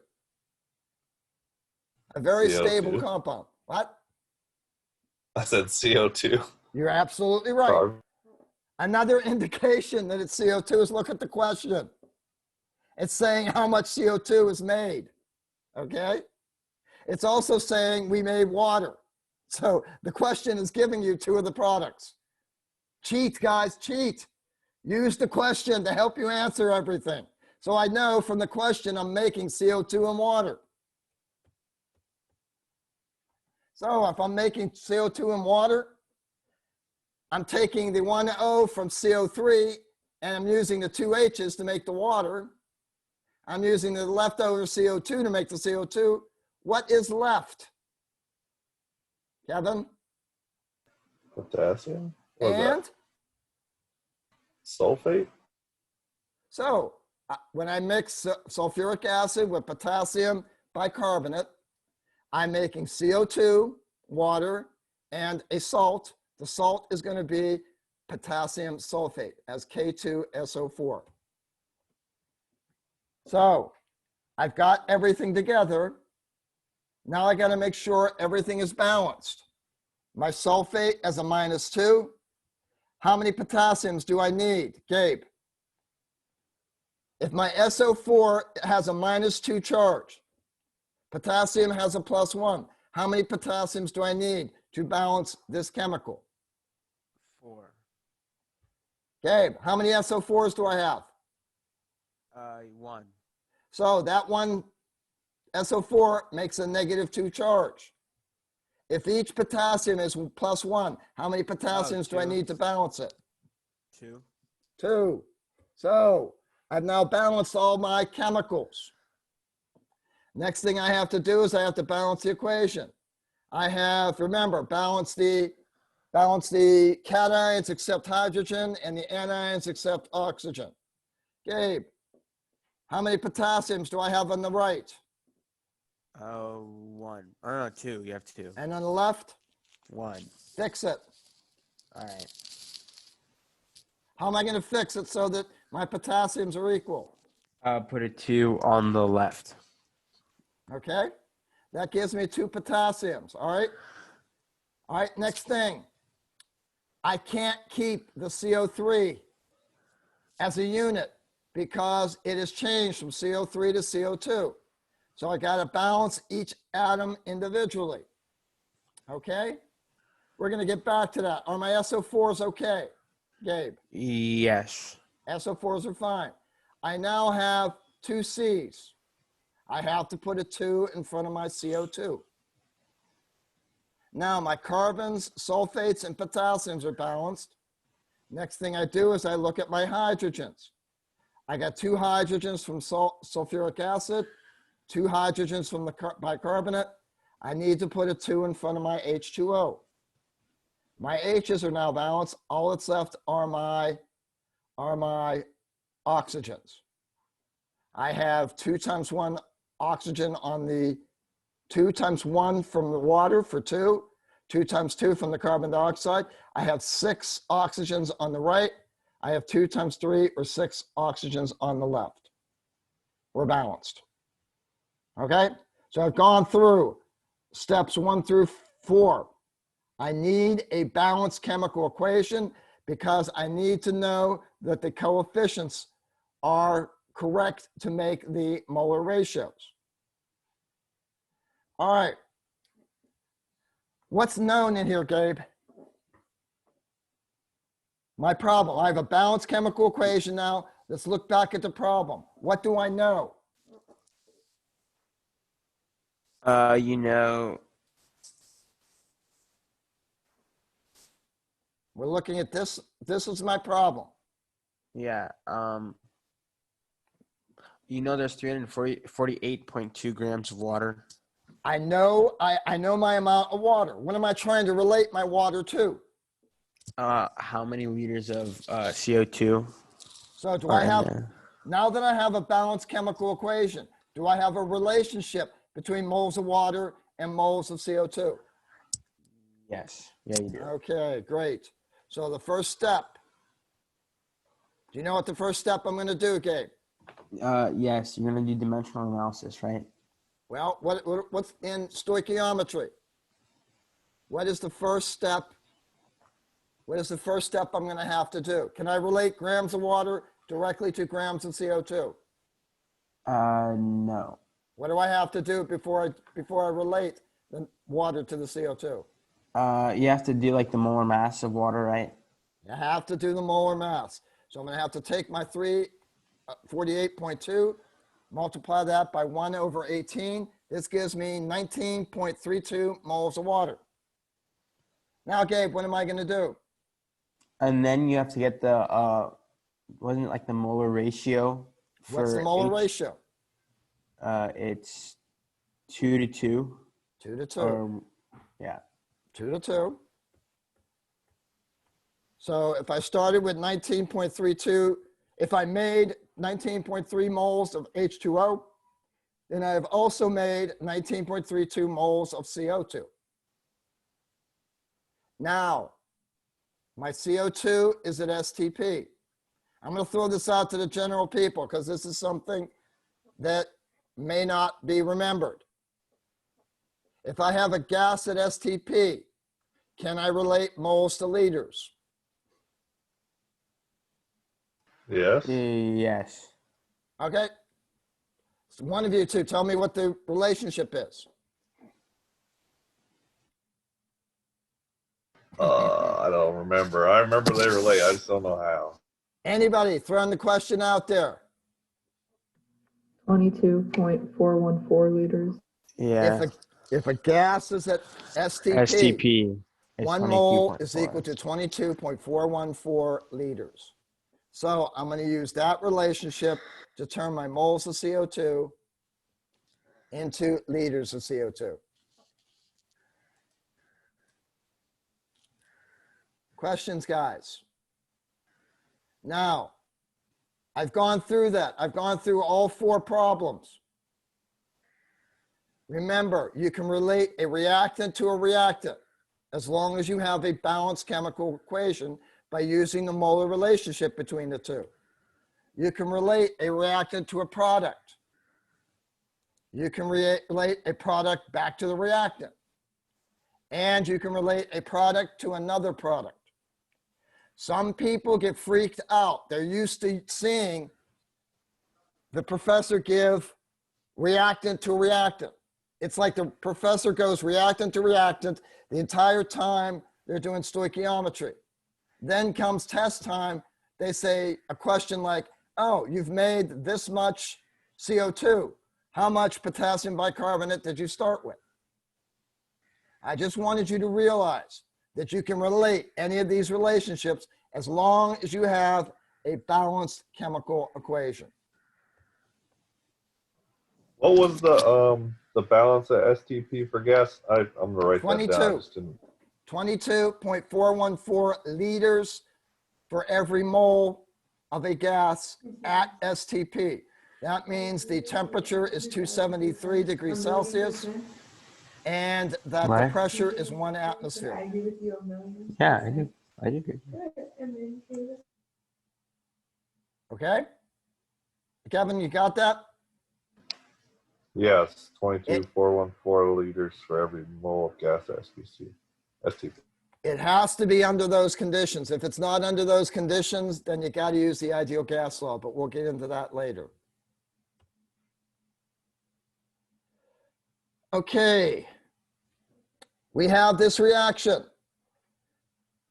A very stable CO2. compound. What? I said CO2. You're absolutely right. Carbon. Another indication that it's CO2 is look at the question. It's saying how much CO2 is made, okay? It's also saying we made water. So the question is giving you two of the products. Cheat, guys, cheat. Use the question to help you answer everything. So I know from the question I'm making CO2 and water. So if I'm making CO2 and water, I'm taking the 1 O from CO3 and I'm using the 2 H's to make the water. I'm using the leftover CO2 to make the CO2. What is left? Kevin? Potassium. What is And that? Sulfate. so when I mix sulfuric acid with potassium bicarbonate, I'm making CO2, water, and a salt. The salt is going to be potassium sulfate as K2SO4. So I've got everything together. Now I got to make sure everything is balanced. My sulfate as a -2. How many potassiums do I need, Gabe? If my SO4 has a -2 charge, potassium has a +1. How many potassiums do I need to balance this chemical? 4. Gabe, how many SO4s do I have? 1. So that one SO4 makes a -2 charge. If each potassium is +1, how many potassiums do I 2. need to balance it? 2. 2. So I've now balanced all my chemicals. Next thing I have to do is I have to balance the equation. I have, remember, balance the cations accept hydrogen and the anions accept oxygen. Gabe, how many potassiums do I have on the right? 1. Oh, no, 2. You have 2. And on the left? 1. Fix it. All right. How am I going to fix it so that my potassiums are equal? Put a 2 on the left. Okay? That gives me 2 potassiums, all right? All right, next thing. I can't keep the CO3 as a unit because it has changed from CO3 to CO2. So I got to balance each atom individually. Okay? We're going to get back to that. Are my SO4s okay, Gabe? Yes. SO4s are fine. I now have 2 C's. I have to put a 2 in front of my CO2. Now my carbons, sulfates, and potassiums are balanced. Next thing I do is I look at my hydrogens. I got 2 hydrogens from sulfuric acid, 2 hydrogens from the bicarbonate. I need to put a 2 in front of my H2O. My H's are now balanced. All that's left are my oxygens. I have 2 times 1 oxygen on the 2 times 1 from the water for 2, 2 times 2 from the carbon dioxide. I have 6 oxygens on the right. I have 2 times 3 or 6 oxygens on the left. We're balanced. Okay? So I've gone through steps 1 through 4. I need a balanced chemical equation because I need to know that the coefficients are correct to make the molar ratios. All right. What's known in here, Gabe? My problem. I have a balanced chemical equation now. Let's look back at the problem. What do I know? You know, We're looking at this. This is my problem. yeah. You know, there's 348.2 grams of water. I know my amount of water. What am I trying to relate my water to? How many liters of CO2? So do are I in have, there? now that I have a balanced chemical equation, do I have a relationship between moles of water and moles of CO2? Yes. Yeah, you do. Okay, great. So the first step, do you know what the first step I'm going to do, Gabe? Yes, you're gonna do dimensional analysis, right? Well, what's in stoichiometry? What is the first step? What is the first step I'm going to have to do? Can I relate grams of water directly to grams of CO2? No. What do I have to do before I relate the water to the CO2? You have to do like the molar mass of water, right? You have to do the molar mass. So I'm going to have to take my 348.2, multiply that by 1 over 18. This gives me 19.32 moles of water. Now, Gabe, what am I going to do? And then you have to get the wasn't it like the molar ratio for What's the molar H? ratio? It's 2 to 2. 2 to 2. Or, yeah. 2 to 2. So if I started with 19.32, if I made 19.3 moles of H2O, then I have also made 19.32 moles of CO2. Now, my CO2 is at STP. I'm going to throw this out to the general people because this is something that may not be remembered. If I have a gas at STP, can I relate moles to liters? Yes. Yes. Okay. So one of you two, tell me what the relationship is. I don't remember. I remember they were late. I just don't know how. Anybody throwing the question out there? 22.414 liters. Yeah. If a gas is at STP, STP is 1 mole is 22.4. equal to 22.414 liters. So I'm going to use that relationship to turn my moles of CO2 into liters of CO2. Questions, guys? Now, I've gone through that. I've gone through all 4 problems. Remember, you can relate a reactant to a reactant as long as you have a balanced chemical equation by using the molar relationship between the two. You can relate a reactant to a product. You can relate a product back to the reactant. And you can relate a product to another product. Some people get freaked out. They're used to seeing the professor give reactant to reactant. It's like the professor goes reactant to reactant the entire time they're doing stoichiometry. Then comes test time, they say a question like, oh, you've made this much CO2. How much potassium bicarbonate did you start with? I just wanted you to realize that you can relate any of these relationships as long as you have a balanced chemical equation. What was the balance at STP for gas? I'm gonna write that down. I just didn't. 22.414 liters for every mole of a gas at STP. That means the temperature is 273 degrees Celsius and that the pressure is 1 atmosphere. Yeah, I do. I do agree. Okay? Kevin, you got that? Yes, 22.414 liters for every mole of gas at STP. It has to be under those conditions. If it's not under those conditions, then you got to use the ideal gas law, but we'll get into that later. Okay. We have this reaction.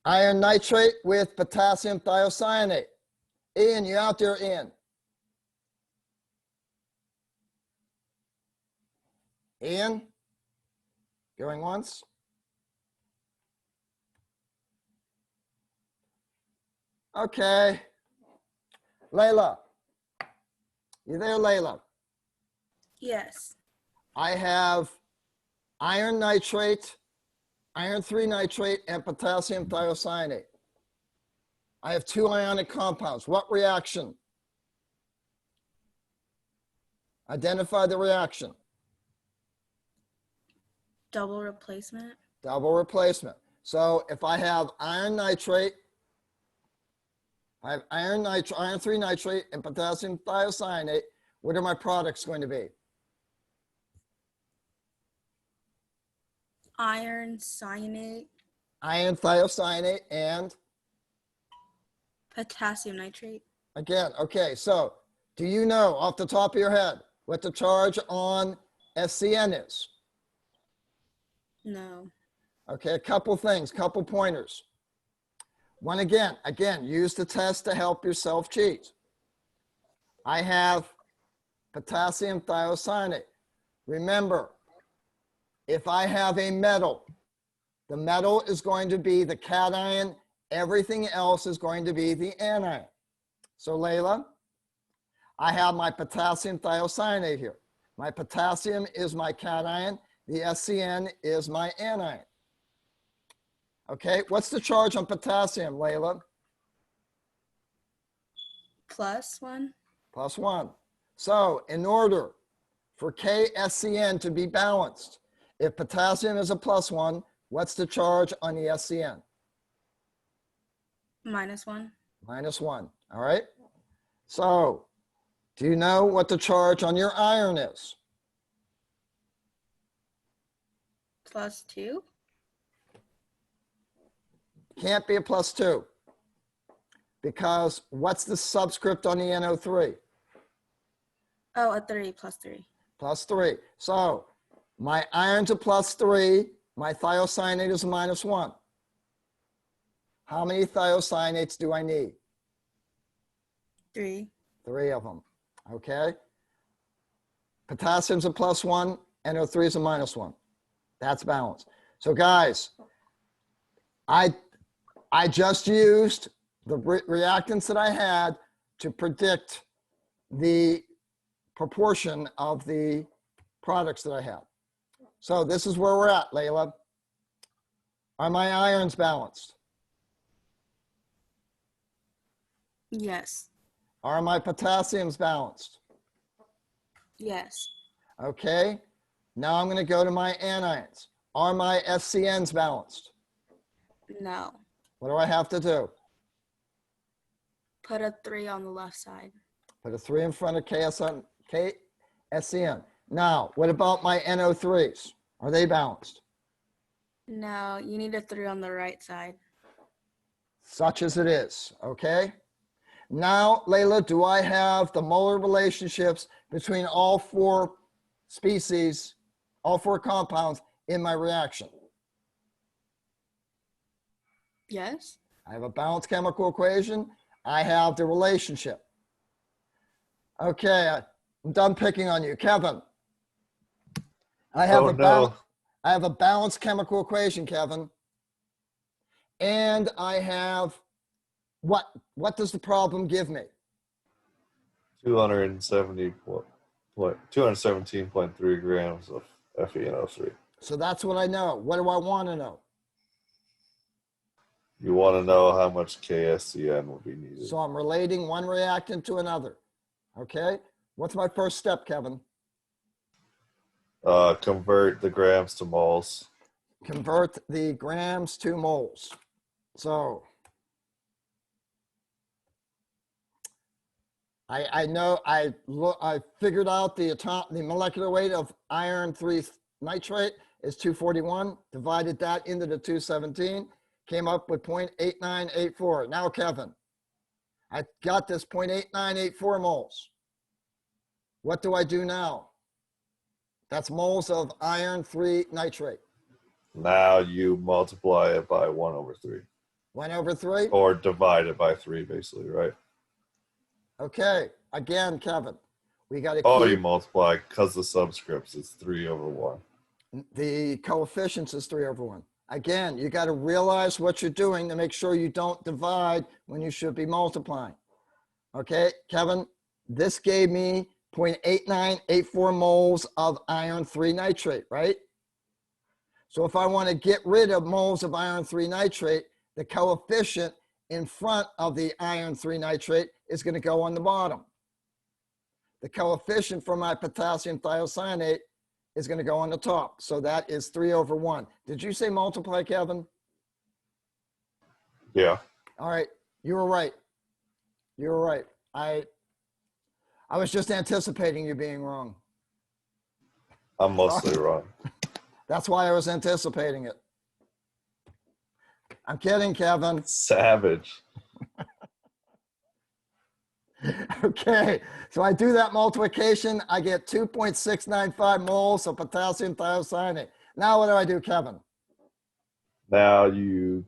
Iron nitrate with potassium thiocyanate. Ian, you out there, Ian? Ian? Going once? Okay. Layla. You there, Layla? Yes. I have iron nitrate, iron 3 nitrate, and potassium thiocyanate. I have 2 ionic compounds. What reaction? Identify the reaction. Double replacement. Double replacement. So if I have iron nitrate I have iron 3 nitrate and potassium thiocyanate. What are my products going to be? Iron cyanate, Iron thiocyanate and potassium nitrate. again, okay, so do you know off the top of your head what the charge on SCN is? No. Okay, a couple things, couple pointers. One, again, use the test to help yourself cheat. I have potassium thiocyanate. Remember, if I have a metal, the metal is going to be the cation, everything else is going to be the anion. So Layla, I have my potassium thiocyanate here. My potassium is my cation, the SCN is my anion. Okay, what's the charge on potassium, Layla? +1. +1. So in order for KSCN to be balanced, if potassium is a +1, what's the charge on the SCN? -1. -1, all right? So do you know what the charge on your iron is? +2. Can't be a +2 because what's the subscript on the NO3? Oh, a 3 +3. +3. So my iron's a +3, my thiocyanate is a -1. How many thiocyanates do I need? 3. 3 of them, okay? Potassium's a +1, NO3 is a -1. That's balanced. So guys, I just used the reactants that I had to predict the proportion of the products that I had. So this is where we're at, Layla. Are my ions balanced? Yes. Are my potassiums balanced? Yes. Okay, now I'm going to go to my anions. Are my SCNs balanced? No. What do I have to do? Put a 3 on the left side. Put a 3 in front of KSCN. Now, what about my NO3s? Are they balanced? No, you need a 3 on the right side. Such as it is, okay? Now, Layla, do I have the molar relationships between all 4 species, all 4 compounds in my reaction? Yes. I have a balanced chemical equation. I have the relationship. Okay, I'm done picking on you. Kevin, I have I have a balanced chemical equation, Kevin. And I have, what does the problem give me? 217.3 grams of FeNO3. So that's what I know. What do I want to know? You want to know how much KSCN will be needed. So I'm relating one reactant to another. Okay, what's my first step, Kevin? Convert the grams to moles. Convert the grams to moles. So I know I figured out the molecular weight of iron 3 nitrate is 241. Divided that into the 217, came up with 0.8984. Now, Kevin, I got this 0.8984 moles. What do I do now? That's moles of iron 3 nitrate. Now you multiply it by 1/3. 1/3? Or divide it by 3, basically, right? Okay, again, Kevin, we got to Oh, you keep multiply because the subscripts, it's 3/1. the coefficients is 3/1. Again, you got to realize what you're doing to make sure you don't divide when you should be multiplying. Okay, Kevin, this gave me 0.8984 moles of iron 3 nitrate, right? So if I want to get rid of moles of iron 3 nitrate, the coefficient in front of the iron 3 nitrate is going to go on the bottom. The coefficient for my potassium thiocyanate is going to go on the top. So that is 3/1. Did you say multiply, Kevin? Yeah. All right, you were right. You're right. I was just anticipating you being wrong. I'm mostly wrong. That's why I was anticipating it. I'm kidding, Kevin. Savage. Okay, so I do that multiplication. I get 2.695 moles of potassium thiocyanate. Now what do I do, Kevin? Now you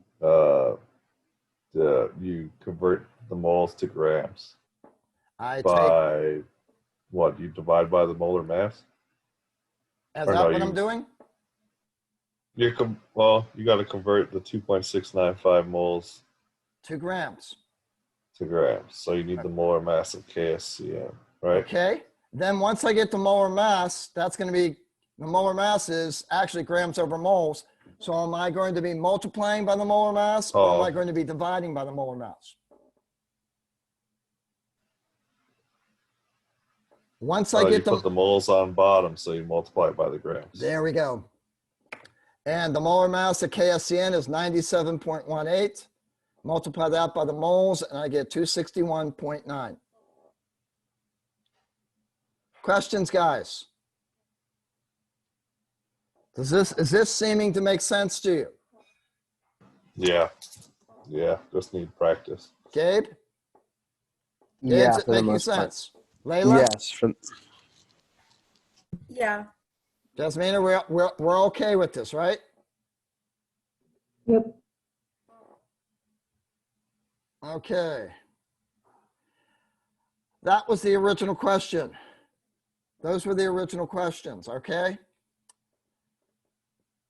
convert the moles to grams I take, by what? You divide by the molar mass. is or that no, what you- I'm doing? Well, you got to convert the 2.695 moles 2 grams. to grams. So you need the molar mass of KSCN, right? Okay, then once I get the molar mass, that's going to be, the molar mass is actually grams over moles. So am I going to be multiplying by the molar mass or am Oh. I going to be dividing by the molar mass? Once I You get put the moles on bottom, so you multiply it by the grams. there we go. And the molar mass of KSCN is 97.18. Multiply that by the moles and I get 261.9. Questions, guys? Is this seeming to make sense to you? Yeah. Just need practice. Gabe? Yeah, Does it for the make most part. sense? Layla? Yes. Yeah. Jasmina, we're okay with this, right? Yep. Okay. That was the original question. Those were the original questions, okay?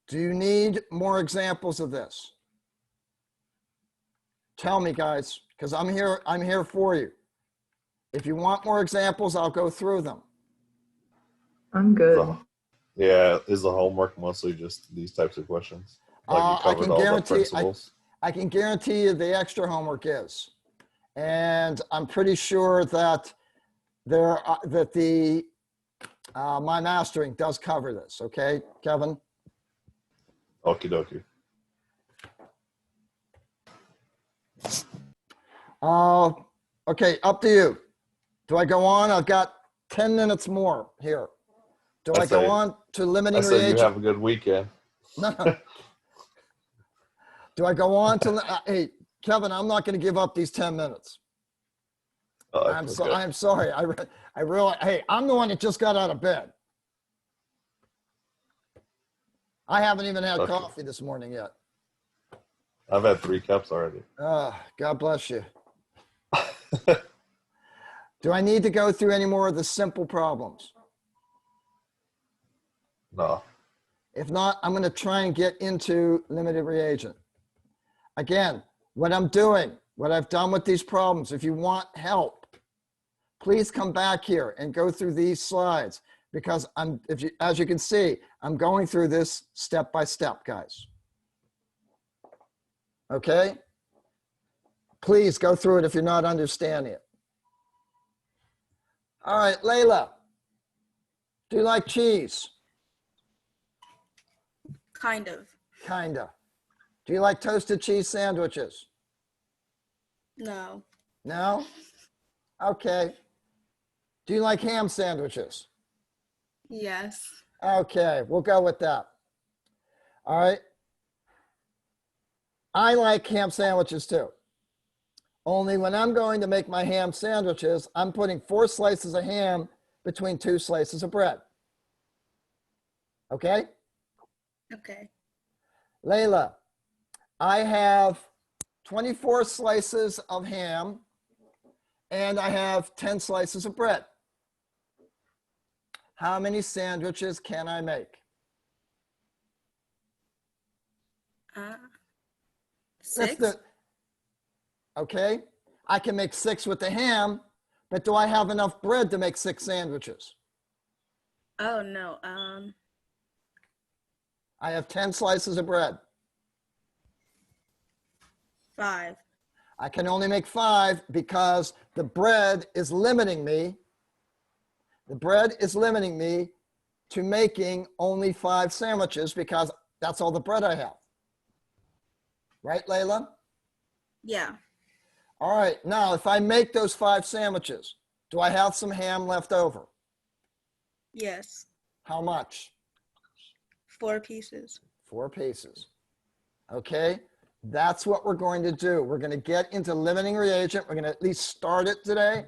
Do you need more examples of this? Tell me, guys, because I'm here for you. If you want more examples, I'll go through them. I'm good. So, yeah, is the homework mostly just these types of questions? Like you I covered can all the guarantee principles? I can guarantee you the extra homework is. And I'm pretty sure that my mastering does cover this, okay, Kevin? Okie dokie. Okay, up to you. Do I go on? I've got 10 minutes more here. Do I go on to I limiting say you reagent? have a good weekend. No. Do I go on to, hey, Kevin, I'm not going to give up these 10 minutes. I'm sorry. I really, hey, I'm the one that just got out of bed. I haven't even had Okay. coffee this morning yet. I've had 3 cups already. God bless you. Do I need to go through any more of the simple problems? No. If not, I'm going to try and get into limited reagent. Again, what I'm doing, what I've done with these problems, if you want help, please come back here and go through these slides because as you can see, I'm going through this step by step, guys. Okay? Please go through it if you're not understanding it. All right, Layla, do you like cheese? Kind of. Kinda. Do you like toasted cheese sandwiches? No. No? Okay. Do you like ham sandwiches? Yes. Okay, we'll go with that. All right. I like ham sandwiches too. Only when I'm going to make my ham sandwiches, I'm putting 4 slices of ham between 2 slices of bread. Okay? Okay. Layla, I have 24 slices of ham and I have 10 slices of bread. How many sandwiches can I make? 6. Okay, I can make 6 with the ham, but do I have enough bread to make 6 sandwiches? Oh no. I have 10 slices of bread. 5. I can only make 5 because the bread is limiting me. The bread is limiting me to making only 5 sandwiches because that's all the bread I have. Right, Layla? Yeah. All right, now if I make those 5 sandwiches, do I have some ham left over? Yes. How much? 4 pieces. 4 pieces. Okay, that's what we're going to do. We're going to get into limiting reagent. We're going to at least start it today.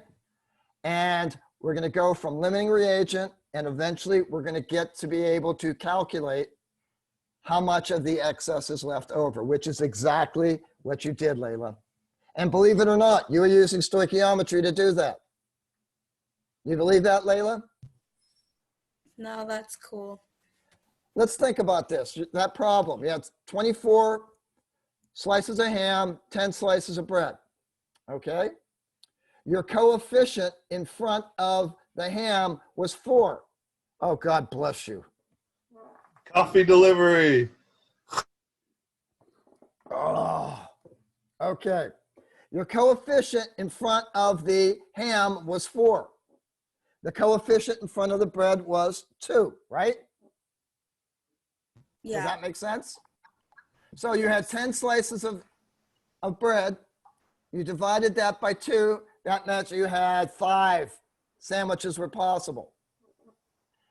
And we're going to go from limiting reagent, and eventually we're going to get to be able to calculate how much of the excess is left over, which is exactly what you did, Layla. And believe it or not, you were using stoichiometry to do that. You believe that, Layla? No, that's cool. Let's think about this, that problem. You had 24 slices of ham, 10 slices of bread, okay? Your coefficient in front of the ham was 4. Oh, God bless you. Coffee delivery. Oh, okay. Your coefficient in front of the ham was 4. The coefficient in front of the bread was 2, right? Does Yeah. that make sense? So you had 10 slices of bread. You divided that by 2. That meant you had 5 sandwiches were possible.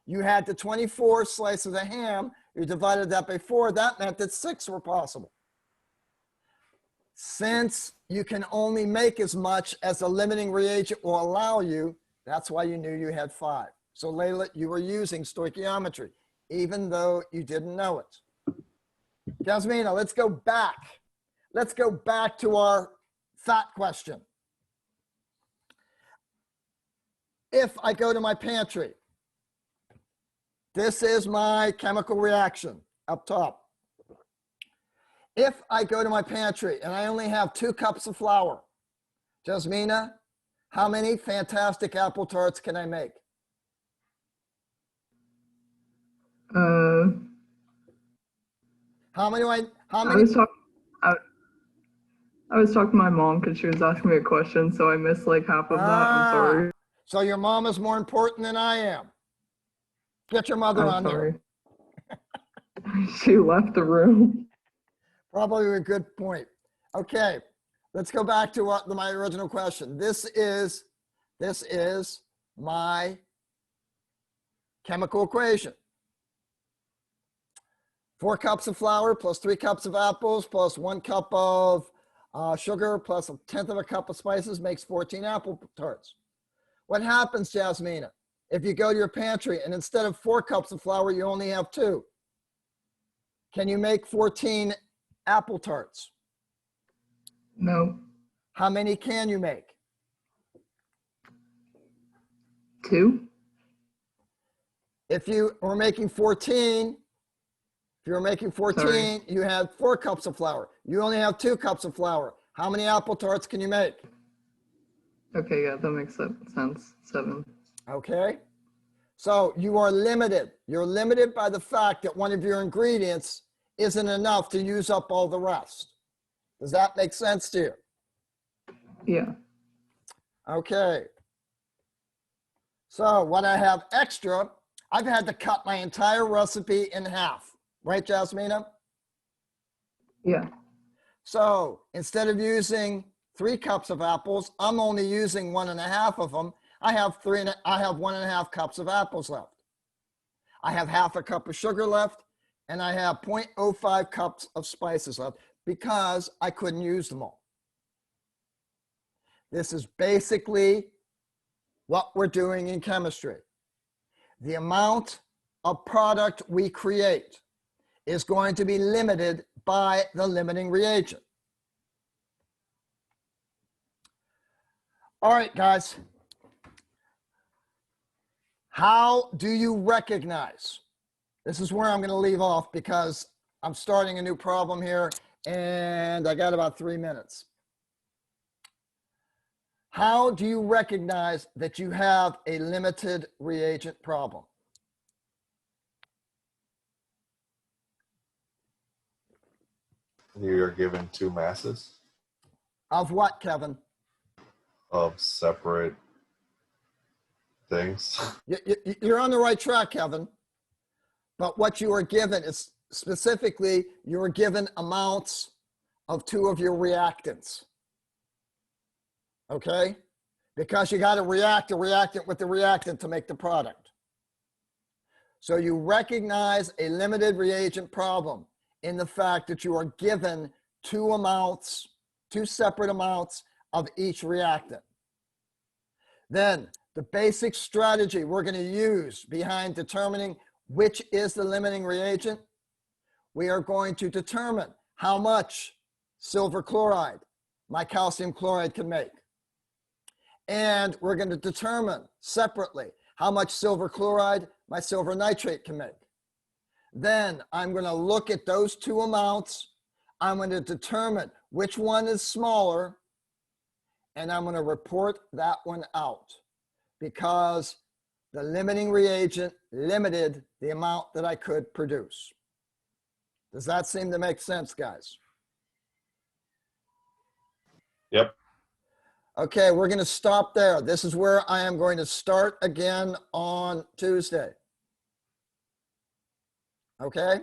You had the 24 slices of ham. You divided that by 4. That meant that 6 were possible. Since you can only make as much as the limiting reagent will allow you, that's why you knew you had 5. So Layla, you were using stoichiometry, even though you didn't know it. Jasmina, let's go back. Let's go back to our fat question. If I go to my pantry, this is my chemical reaction up top. If I go to my pantry and I only have 2 cups of flour, Jasmina, how many fantastic apple tarts can I make? How many? I was talking to my mom because she was asking me a question, so I missed like half of that. I'm sorry. So your mom is more important than I am. Get your mother on sorry. here. She left the room. Probably a good point. Okay, let's go back to my original question. This is my chemical equation. 4 cups of flour plus 3 cups of apples plus 1 cup of sugar plus 1/10 of a cup of spices makes 14 apple tarts. What happens, Jasmina, if you go to your pantry and instead of 4 cups of flour, you only have 2? Can you make 14 apple tarts? No. How many can you make? 2. If you were making 14, Sorry. you had 4 cups of flour. You only have 2 cups of flour. How many apple tarts can you make? Okay, yeah, that makes sense. 7. Okay. So you are limited. You're limited by the fact that one of your ingredients isn't enough to use up all the rest. Does that make sense to you? Yeah. Okay. So what I have extra, I've had to cut my entire recipe in half. Right, Jasmina? Yeah. So instead of using 3 cups of apples, I'm only using 1.5 of them. I have 1.5 cups of apples left. I have half a cup of sugar left, and I have 0.05 cups of spices left because I couldn't use them all. This is basically what we're doing in chemistry. The amount of product we create is going to be limited by the limiting reagent. All right, guys. How do you recognize? This is where I'm going to leave off because I'm starting a new problem here and I got about 3 minutes. How do you recognize that you have a limited reagent problem? You're given 2 masses Of what, Kevin? of separate things. You're on the right track, Kevin. But what you are given is specifically, you are given amounts of 2 of your reactants. okay? Because you got to react a reactant with the reactant to make the product. So you recognize a limited reagent problem in the fact that you are given two separate amounts of each reactant. Then the basic strategy we're going to use behind determining which is the limiting reagent, we are going to determine how much silver chloride my calcium chloride can make. And we're going to determine separately how much silver chloride my silver nitrate can make. Then I'm going to look at those two amounts. I'm going to determine which one is smaller, and I'm going to report that one out because the limiting reagent limited the amount that I could produce. Does that seem to make sense, guys? Yep. Okay, we're going to stop there. This is where I am going to start again on Tuesday. Okay?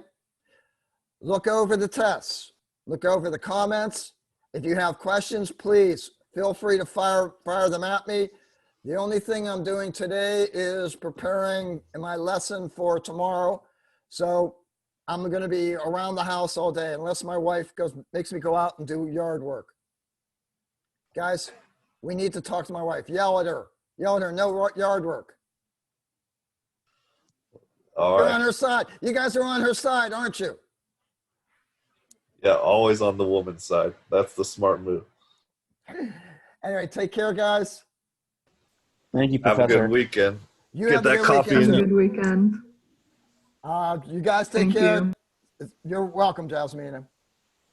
Look over the tests. Look over the comments. If you have questions, please feel free to fire them at me. The only thing I'm doing today is preparing my lesson for tomorrow. So I'm going to be around the house all day unless my wife makes me go out and do yard work. Guys, we need to talk to my wife. Yell at her. Yell at her. No yard work. All You're right. on her side. You guys are on her side, aren't you? Yeah, always on the woman's side. That's the smart move. Anyway, take care, guys. Thank you, Have a Professor. good weekend. You Get have a that good coffee weekend, Have a too. good weekend. You guys take Thank care. you. You're welcome, Jasmina.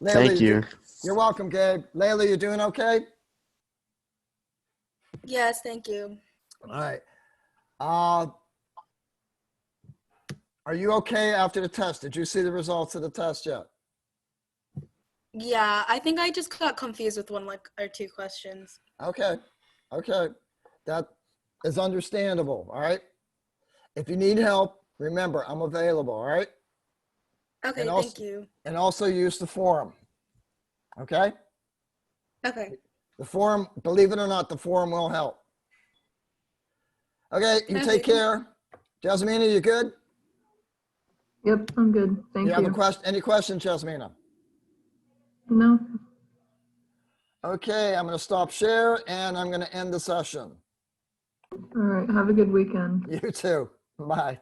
Layla, Thank you. You're welcome, Gabe. Layla, you doing okay? Yes, thank you. All right. Are you okay after the test? Did you see the results of the test yet? Yeah, I think I just got confused with one or two questions. Okay. Okay. That is understandable. All right. If you need help, remember, I'm available. All right. Okay, And also- thank you. And also use the forum. Okay. Okay. The forum, believe it or not, the forum will help. Okay. You Okay, take care. Jasmina, you good? Yep, I'm good. Thank Have you. any questions, Jasmina? No. Okay. I'm going to stop share and I'm going to end the session. All right. Have a good weekend. You too. Bye.